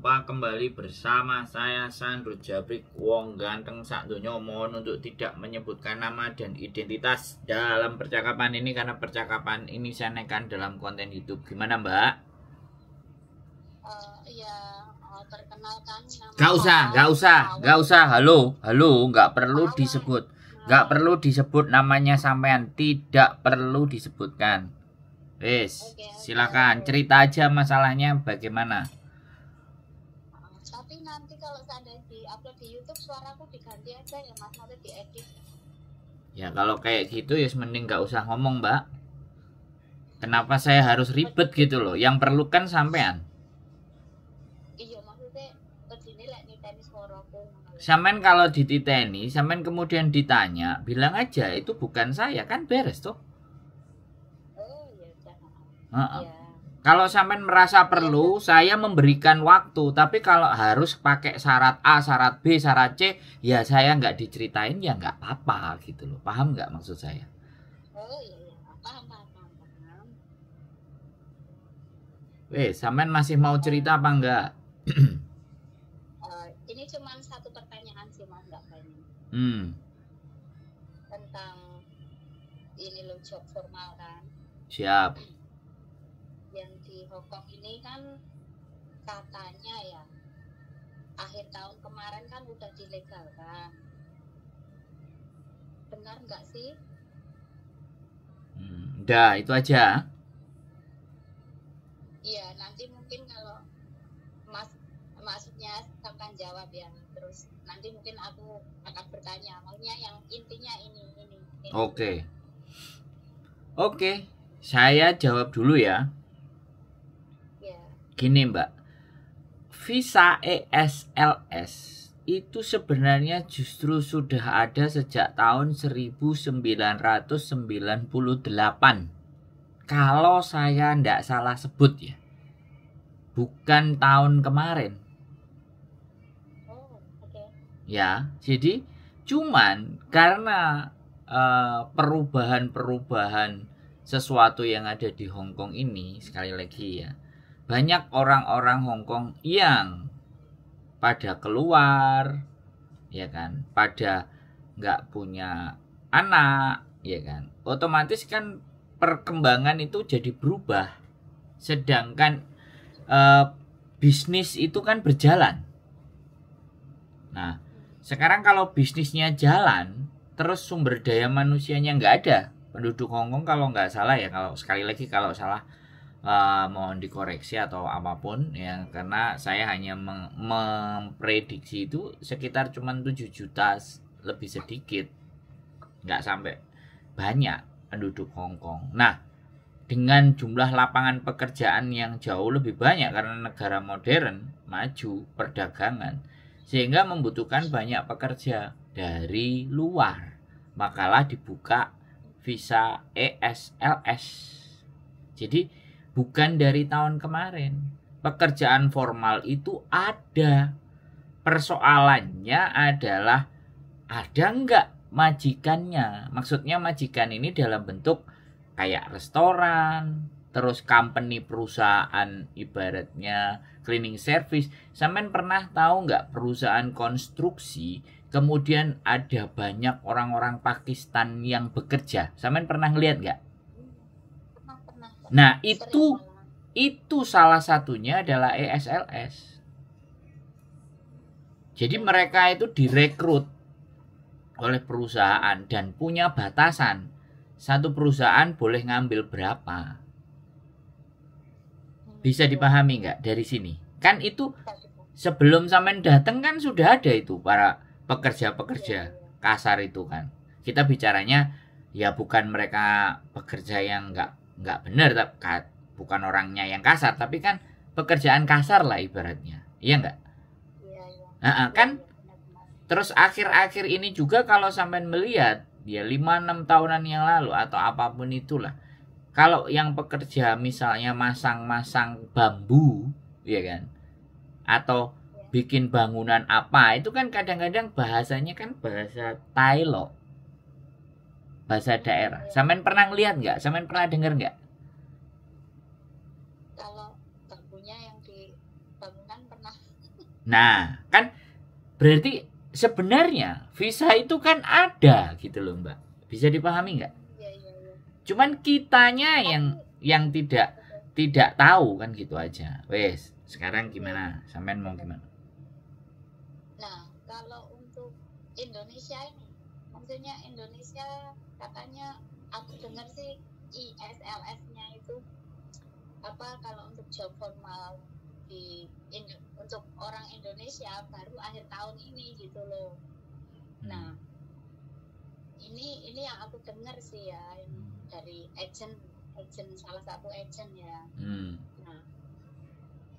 Jumpa kembali bersama saya Sandro Jabrik, wong ganteng sak donya. Mohon untuk tidak menyebutkan nama dan identitas dalam percakapan ini, karena percakapan ini saya naikkan dalam konten YouTube. Gimana Mbak? Perkenalkan nama Gak usah. Halo, nggak perlu disebut. Nggak perlu disebut namanya sampean, tidak perlu disebutkan. Wes, silakan cerita aja masalahnya bagaimana. Tapi nanti kalau seandainya di-upload di YouTube, suaraku diganti aja ya Mas, nanti diedit. Ya kalau kayak gitu ya mending nggak usah ngomong Mbak. Kenapa saya harus ribet gitu loh? Yang perlu kan sampean. Iya, maksudnya begini lek niteni suaraku. Sampean kalau dititeni, sampean kemudian ditanya, bilang aja itu bukan saya, kan beres tuh. Oh ya udah. Heeh. Ya. Kalau sampean merasa perlu, saya memberikan waktu. Tapi kalau harus pakai syarat A, syarat B, syarat C, ya saya nggak diceritain ya nggak apa-apa gitu loh. Paham nggak maksud saya? Oh iya, paham. Weh, sampean masih mau cerita apa enggak? Ini cuma satu pertanyaan sih Mas, nggak banyak. Tentang ini loh, job formal kan. Siap. Yang di Hongkong ini kan katanya ya akhir tahun kemarin kan udah dilegalkan. Benar nggak sih? Udah, itu aja. Iya, nanti mungkin kalau maksudnya akan jawab ya. Terus nanti mungkin aku akan bertanya. Maksudnya yang intinya ini. Oke. Saya jawab dulu ya. Gini Mbak, visa ESLS itu sebenarnya justru sudah ada sejak tahun 1998. Kalau saya tidak salah sebut ya, bukan tahun kemarin. Ya, jadi cuman karena perubahan sesuatu yang ada di Hongkong ini, sekali lagi ya, banyak orang-orang Hongkong yang pada keluar, ya kan, pada nggak punya anak, ya kan, otomatis kan perkembangan itu jadi berubah. Sedangkan bisnis itu kan berjalan. Nah, sekarang kalau bisnisnya jalan, terus sumber daya manusianya nggak ada. Penduduk Hongkong kalau nggak salah ya, kalau sekali lagi kalau salah mohon dikoreksi atau apapun ya, karena saya hanya memprediksi itu sekitar cuma 7 juta lebih sedikit, nggak sampai banyak penduduk Hongkong. Nah, dengan jumlah lapangan pekerjaan yang jauh lebih banyak karena negara modern, maju, perdagangan, sehingga membutuhkan banyak pekerja dari luar, makalah dibuka visa ESLS. Jadi bukan dari tahun kemarin. Pekerjaan formal itu ada. Persoalannya adalah ada nggak majikannya. Maksudnya majikan ini dalam bentuk kayak restoran, terus company perusahaan ibaratnya cleaning service. Sampean pernah tahu nggak perusahaan konstruksi kemudian ada banyak orang-orang Pakistan yang bekerja? Sampean pernah ngeliat nggak? Nah, itu salah satunya adalah ESLS. Jadi mereka itu direkrut oleh perusahaan dan punya batasan. Satu perusahaan boleh ngambil berapa. Bisa dipahami nggak dari sini? Kan itu sebelum sampean datang kan sudah ada itu para pekerja-pekerja kasar itu kan. Kita bicaranya ya bukan mereka pekerja yang nggak benar, bukan orangnya yang kasar, tapi kan pekerjaan kasar lah ibaratnya, iya nggak? Kan terus akhir-akhir ini juga kalau sampean melihat ya 5-6 tahunan yang lalu atau apapun itulah, kalau yang pekerja misalnya masang-masang bambu, ya kan, atau bikin bangunan apa, itu kan kadang-kadang bahasanya kan bahasa Thai loh, bahasa daerah. Sampean pernah ngeliat nggak? Sampean pernah dengar nggak? Kalau bambunya yang di bangunan pernah Nah, kan berarti sebenarnya visa itu kan ada gitu loh Mbak. Bisa dipahami nggak? Iya, iya, iya. Cuman kitanya yang tidak tahu kan gitu aja. Wes, sekarang gimana? Sampean mau gimana? Nah, kalau untuk Indonesia ini, maksudnya Indonesia katanya aku dengar sih ISLS-nya itu apa kalau untuk job formal untuk orang Indonesia baru akhir tahun ini gitu loh. Nah, ini yang aku dengar sih ya dari agent salah satu agent ya. Nah,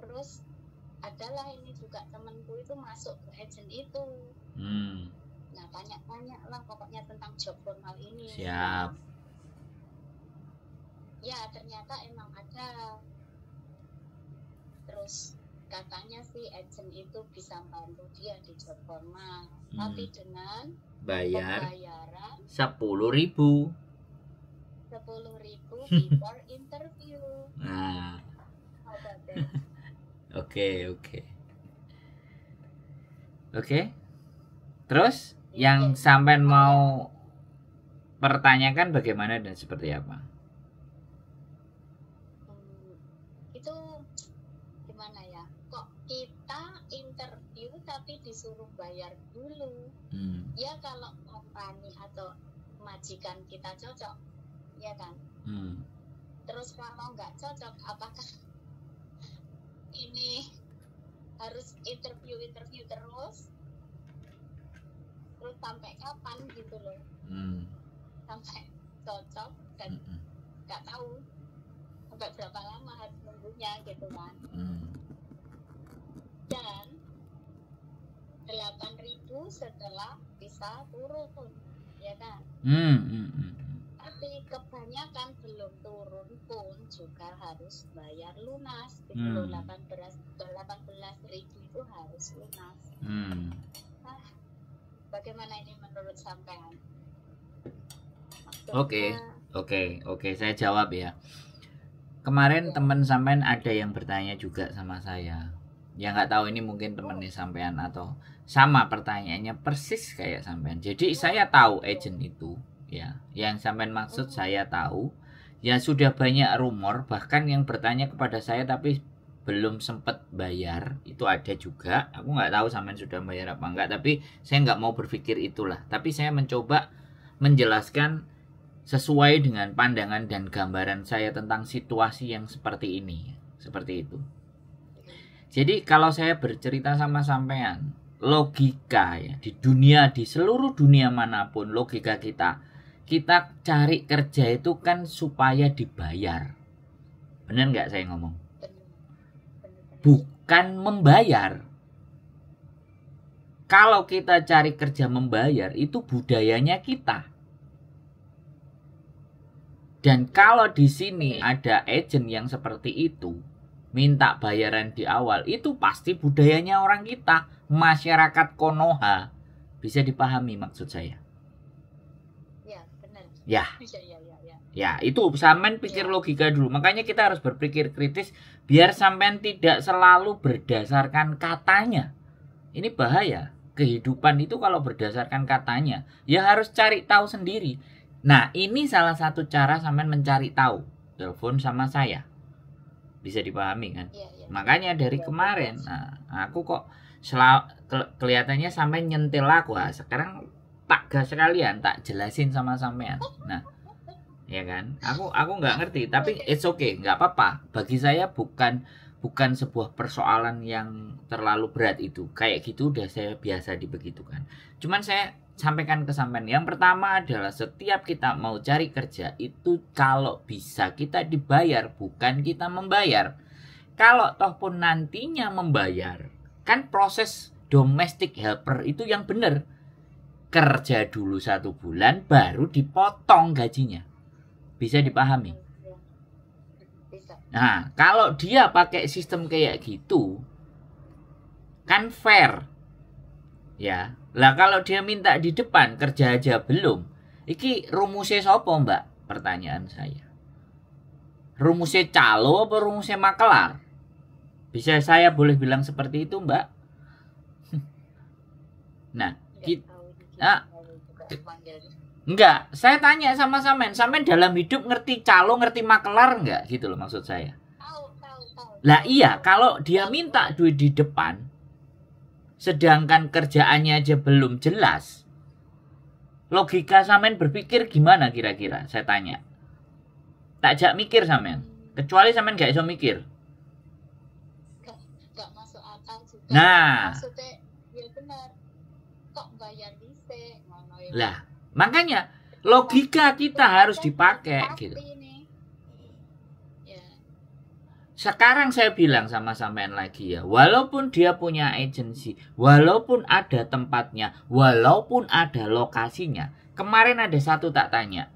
terus adalah ini juga temanku itu masuk ke agent itu. Nah, tanya-tanya lah pokoknya tentang job formal ini. Siap. Ya, ternyata emang ada. Terus katanya sih agent itu bisa bantu dia di job formal, tapi dengan pembayaran 10.000 before interview. Nah, How about that? Oke. Terus yang sampean mau pertanyakan bagaimana dan seperti apa? Itu gimana ya? Kok kita interview tapi disuruh bayar dulu? Ya kalau kompani atau majikan kita cocok, ya kan? Terus kalau nggak cocok, apakah ini harus interview terus sampai kapan gitu loh? Sampai cocok dan nggak tahu sampai berapa lama harus nunggunya gitu kan? Dan 8.000 setelah bisa turun, ya kan? Tapi kebanyakan belum turun pun juga harus bayar lunas. Itu 18.000 itu harus lunas. Bagaimana ini menurut sampean? Oke, saya jawab ya. Kemarin teman sampean ada yang bertanya juga sama saya. Ya nggak tahu ini mungkin temennya sampean atau sama pertanyaannya persis kayak sampean. Jadi saya tahu agent itu. Ya, yang sampean maksud saya tahu. Ya sudah banyak rumor bahkan yang bertanya kepada saya tapi belum sempat bayar itu ada juga. Aku nggak tahu sampean sudah bayar apa enggak, tapi saya nggak mau berpikir itulah. Tapi saya mencoba menjelaskan sesuai dengan pandangan dan gambaran saya tentang situasi yang seperti ini, seperti itu. Jadi kalau saya bercerita sama sampean, logika ya di seluruh dunia manapun logika kita cari kerja itu kan supaya dibayar. Benar nggak saya ngomong? Bukan membayar. Kalau kita cari kerja membayar, itu budayanya kita. Dan kalau di sini ada agent yang seperti itu, minta bayaran di awal, itu pasti budayanya orang kita, masyarakat Konoha. Bisa dipahami maksud saya? Ya, itu sampean pikir logika dulu. Makanya kita harus berpikir kritis biar sampean tidak selalu berdasarkan katanya. Ini bahaya. Kehidupan itu kalau berdasarkan katanya, ya harus cari tahu sendiri. Nah, ini salah satu cara sampean mencari tahu. Telepon sama saya. Bisa dipahami kan? Makanya dari kemarin, aku kok kelihatannya sampai nyentil aku. Sekarang tak gas sekalian, tak jelasin sama sampean. Nah, ya kan? Aku nggak ngerti, tapi it's okay, nggak apa-apa. Bagi saya bukan sebuah persoalan yang terlalu berat itu. Kayak gitu udah saya biasa dibegitukan. Cuman saya sampaikan ke sampean. Yang pertama adalah setiap kita mau cari kerja itu kalau bisa kita dibayar, bukan kita membayar. Kalau toh pun nantinya membayar, kan proses domestic helper itu yang benar. Kerja dulu 1 bulan baru dipotong gajinya. Bisa dipahami? Nah, kalau dia pakai sistem kayak gitu, kan fair. Ya, lah kalau dia minta di depan kerja aja belum, iki rumusnya sopo mbak? Pertanyaan saya. Rumusnya calo apa rumusnya makelar? Bisa saya boleh bilang seperti itu mbak? Nah, Nggak tahu ini ah, gimana juga manggilnya. enggak, saya tanya sama Samen, Samen dalam hidup ngerti calo, ngerti makelar enggak gitu loh maksud saya. Tahu. Lah iya, kalau dia minta duit di depan, sedangkan kerjaannya aja belum jelas, logika Samen berpikir gimana kira-kira? Saya tanya. Tak mikir Samen. Kecuali Samen gak iso mikir. Nggak masuk akal juga. Nah, Maksudnya ya benar. Kok bayar dhisik ngono ya. lah, makanya logika kita harus dipakai gitu. Ini. Ya. Sekarang saya bilang sama sampean lagi ya, walaupun dia punya agensi, walaupun ada tempatnya, walaupun ada lokasinya. Kemarin ada satu tak tanya,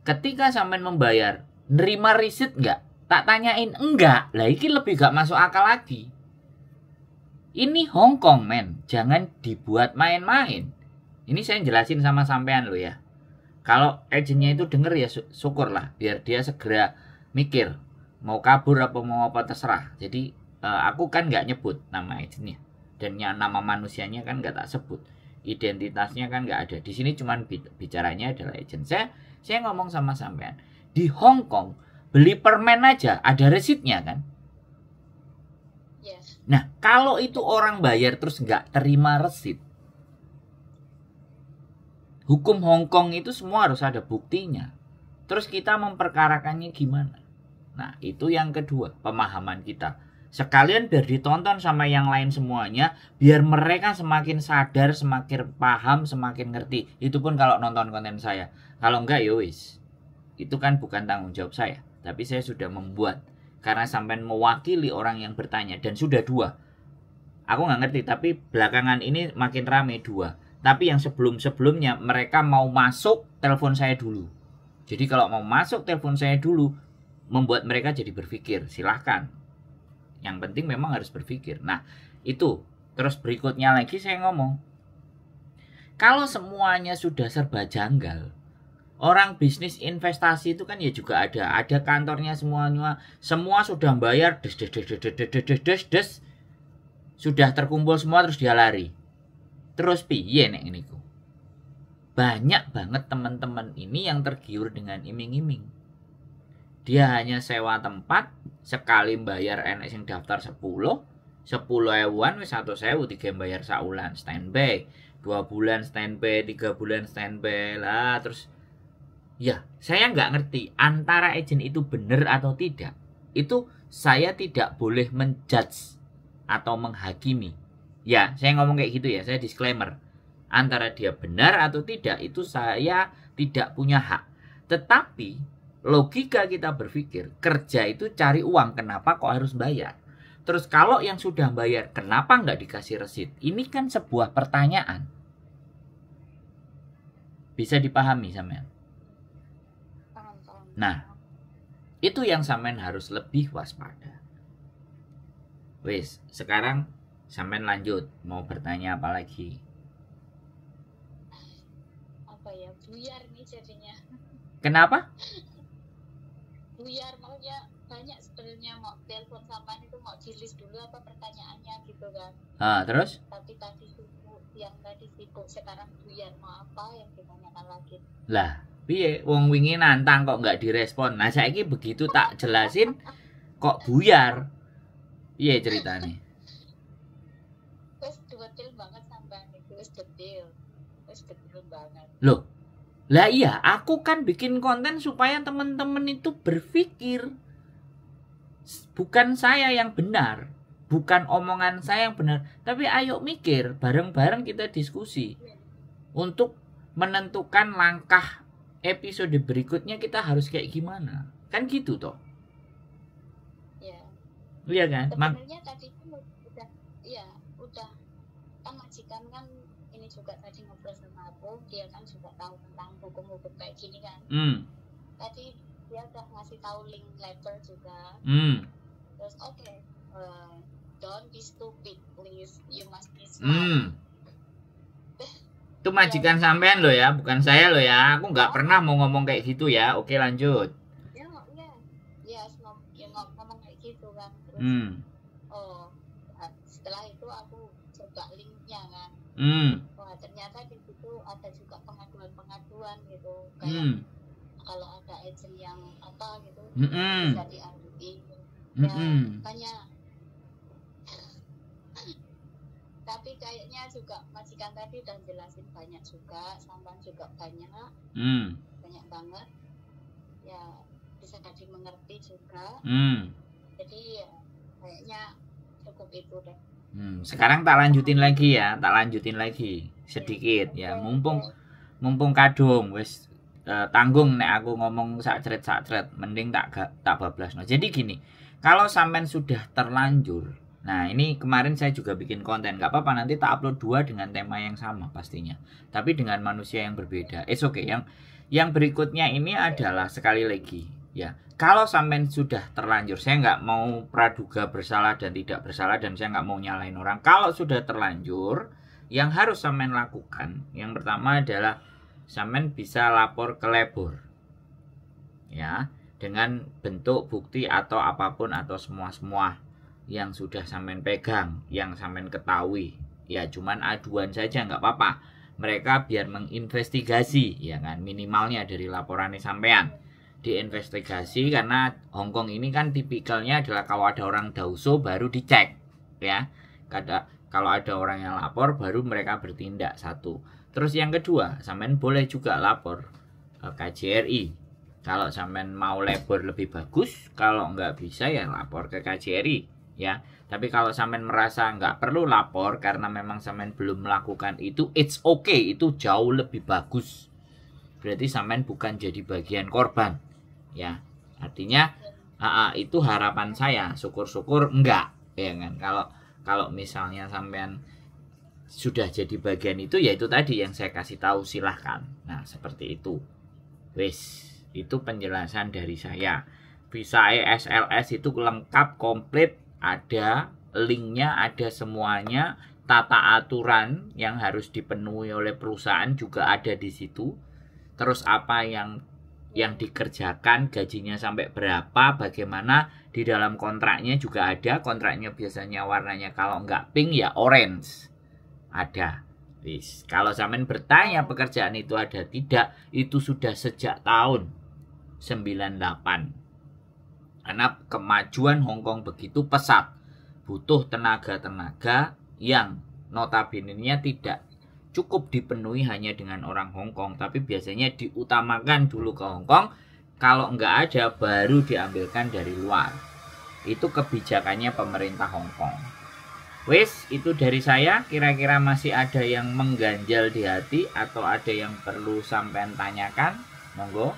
ketika sampean membayar, nerima risit nggak? Tak tanyain enggak, lah ini lebih gak masuk akal lagi. Ini Hong Kong men, jangan dibuat main-main. Ini saya jelasin sama sampean lo ya. Kalau agennya itu denger ya syukurlah, biar dia segera mikir mau kabur apa mau apa terserah. Jadi aku kan nggak nyebut nama agennya dan nama manusianya kan nggak tak sebut, identitasnya kan nggak ada. Di sini cuman bicaranya adalah agen. Saya ngomong sama sampean di Hong Kong beli permen aja ada resitnya kan. Yes. Nah kalau itu orang bayar terus nggak terima resit, hukum Hong Kong itu semua harus ada buktinya. Terus kita memperkarakannya gimana? Nah, itu yang kedua, pemahaman kita. Sekalian biar ditonton sama yang lain semuanya, biar mereka semakin sadar, semakin paham, semakin ngerti. Itu pun kalau nonton konten saya. Kalau enggak, ya wis. Itu kan bukan tanggung jawab saya. Tapi saya sudah membuat. Karena sampai mewakili orang yang bertanya. Dan sudah 2. Aku nggak ngerti, tapi belakangan ini makin rame 2. Tapi yang sebelum-sebelumnya mereka mau masuk, telepon saya dulu. Jadi kalau mau masuk, telepon saya dulu. Membuat mereka jadi berpikir, silahkan. Yang penting memang harus berpikir. Nah, itu. Terus berikutnya lagi saya ngomong. Kalau semuanya sudah serba janggal, orang bisnis investasi itu kan ya juga ada. Ada kantornya semuanya. Semua sudah bayar, des. Sudah terkumpul semua terus dia lari. Terus piye nek niku? Banyak banget teman-teman ini yang tergiur dengan iming-iming. Dia hanya sewa tempat, sekali bayar enek sing daftar 10 ewuan wis 100.000 tiga bayar saulan standby, 2 bulan standby, 3 bulan standby lah. Terus ya saya nggak ngerti antara agen itu benar atau tidak. Itu saya tidak boleh menjudge atau menghakimi. Ya saya ngomong kayak gitu ya, saya disclaimer. Antara dia benar atau tidak itu saya tidak punya hak. Tetapi logika kita berpikir, kerja itu cari uang, kenapa kok harus bayar? Terus kalau yang sudah bayar, kenapa nggak dikasih resit? Ini kan sebuah pertanyaan. Bisa dipahami sampean? Nah, itu yang sampean harus lebih waspada. Wes, sekarang sampean lanjut, mau bertanya apa lagi? Apa ya, buyar nih jadinya. Kenapa? Buyar maunya banyak sebenarnya, mau telepon sampan itu mau di list dulu apa pertanyaannya gitu kan. Terus? Tapi tadi sibuk, yang tadi sibuk, sekarang buyar mau apa yang ditanyakan lagi. Lah, piye wong wingi nantang kok nggak direspon. Nah, saiki begitu tak jelasin kok buyar. Piye ceritane? Wes detail banget sampan itu, wes detail banget. Loh. Lah iya, aku kan bikin konten supaya teman-teman itu berpikir. Bukan saya yang benar, bukan omongan saya yang benar, tapi ayo mikir, bareng-bareng kita diskusi. Untuk menentukan langkah episode berikutnya kita harus kayak gimana. Kan gitu toh. Ya. Iya kan? Sebenarnya tadi udah kan majikan kan ini juga tadi ngobrol sama aku, dia kan juga tahu tentang hukum-hukum kayak gini kan. Tadi dia udah ngasih tahu link letter juga. Terus okay, don't be stupid please, you must be smart. Itu majikan sampean loh ya, bukan saya loh ya. Aku nggak pernah mau ngomong kayak gitu ya. Oke lanjut. Ya ngomong kayak gitu kan. Terus setelah itu aku coba linknya kan. ternyata di situ ada juga pengaduan gitu kayak kalau ada agent yang apa gitu bisa diaduin ya banyak. Tapi kayaknya juga majikan tadi udah jelasin banyak juga, sampan juga banyak banget ya, bisa dimengerti juga. Jadi ya, kayaknya cukup itu deh. Sekarang tak lanjutin lagi sedikit ya, mumpung kadung wis tanggung nek aku ngomong sak cret mending tak bablasno. Jadi gini, kalau sampean sudah terlanjur, nah ini kemarin saya juga bikin konten, nggak apa-apa nanti tak upload 2 dengan tema yang sama pastinya, tapi dengan manusia yang berbeda. It's okay. Yang berikutnya ini adalah sekali lagi ya, kalau sampean sudah terlanjur, saya nggak mau praduga bersalah dan tidak bersalah, dan saya nggak mau nyalain orang. Kalau sudah terlanjur, yang harus sampean lakukan yang pertama adalah sampean bisa lapor ke labor ya, dengan bentuk bukti atau apapun, atau semua yang sudah sampean pegang, yang sampean ketahui ya, cuman aduan saja nggak apa-apa, mereka biar menginvestigasi ya kan, minimalnya dari laporannya sampean diinvestigasi. Karena Hongkong ini kan tipikalnya adalah kalau ada orang dauso baru dicek ya, kalau ada orang yang lapor baru mereka bertindak. Satu. Terus yang kedua, sampean boleh juga lapor ke KJRI kalau sampean mau labor lebih bagus. Kalau nggak bisa ya lapor ke KJRI ya. Tapi kalau sampean merasa nggak perlu lapor karena memang sampean belum melakukan itu, it's okay, itu jauh lebih bagus. Berarti sampean bukan jadi bagian korban ya. Artinya itu harapan saya, syukur-syukur enggak ya kan. Kalau misalnya sampean sudah jadi bagian itu, ya itu tadi yang saya kasih tahu, silahkan. Nah seperti itu. Wis, itu penjelasan dari saya. Visa ESLS itu lengkap, komplit, ada linknya, ada semuanya. Tata aturan yang harus dipenuhi oleh perusahaan juga ada di situ. Terus apa yang dikerjakan, gajinya sampai berapa, bagaimana, di dalam kontraknya juga ada. Kontraknya biasanya warnanya kalau nggak pink ya orange, ada. Wis, kalau sampean bertanya pekerjaan itu ada tidak, itu sudah sejak tahun 98. Karena kemajuan Hongkong begitu pesat, butuh tenaga yang notabene-nya tidak cukup dipenuhi hanya dengan orang Hongkong, tapi biasanya diutamakan dulu ke Hongkong. Kalau nggak ada baru diambilkan dari luar. Itu kebijakannya pemerintah Hongkong. Wis, itu dari saya. Kira-kira masih ada yang mengganjal di hati atau ada yang perlu sampean tanyakan? Monggo.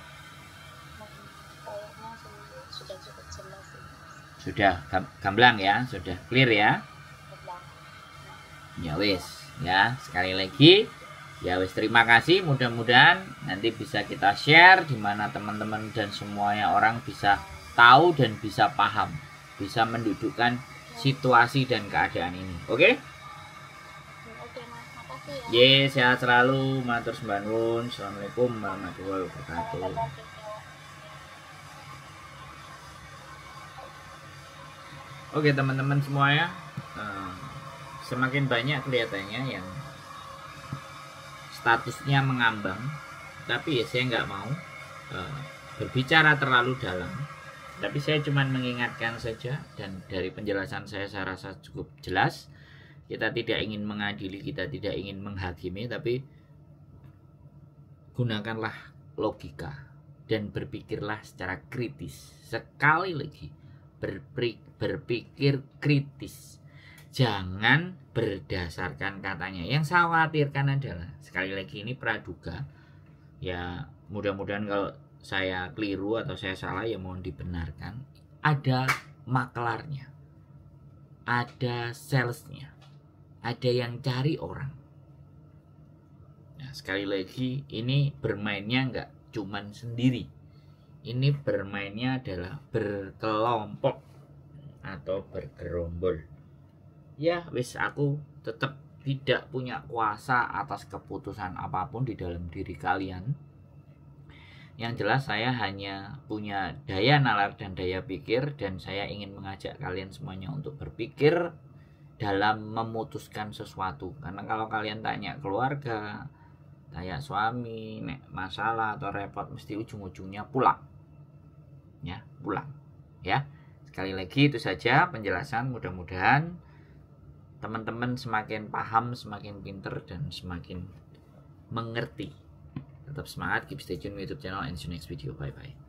Sudah cukup jelas. Sudah gamblang ya, sudah clear ya. Ya wis. Ya, sekali lagi ya wis, terima kasih. Mudah-mudahan nanti bisa kita share di mana teman-teman dan semuanya orang bisa tahu dan bisa paham, bisa mendudukkan situasi dan keadaan ini. Oke? Oke, Mas. Makasih ya. Yes, sehat selalu. Matur sembah nuwun. Assalamualaikum warahmatullahi wabarakatuh. Oke, teman-teman semuanya. Semakin banyak kelihatannya yang statusnya mengambang, tapi ya saya nggak mau berbicara terlalu dalam, tapi saya cuma mengingatkan saja, dan dari penjelasan saya rasa cukup jelas. Kita tidak ingin mengadili, kita tidak ingin menghakimi, tapi gunakanlah logika dan berpikirlah secara kritis. Sekali lagi, berpikir kritis. Jangan berdasarkan katanya. Yang saya khawatirkan adalah, sekali lagi ini praduga. Ya mudah-mudahan kalau saya keliru atau saya salah ya mohon dibenarkan. Ada maklarnya, ada salesnya, ada yang cari orang. Nah sekali lagi, ini bermainnya nggak cuman sendiri. Ini bermainnya adalah berkelompok atau bergerombol. Ya wis, aku tetap tidak punya kuasa atas keputusan apapun di dalam diri kalian. Yang jelas saya hanya punya daya nalar dan daya pikir, dan saya ingin mengajak kalian semuanya untuk berpikir dalam memutuskan sesuatu. Karena kalau kalian tanya keluarga, tanya suami, masalah atau repot, mesti ujung-ujungnya pulang. Ya, pulang. Ya. Sekali lagi itu saja penjelasan, mudah-mudahan teman-teman semakin paham, semakin pinter, dan semakin mengerti. Tetap semangat, keep stay tune YouTube channel, and see you next video. Bye bye.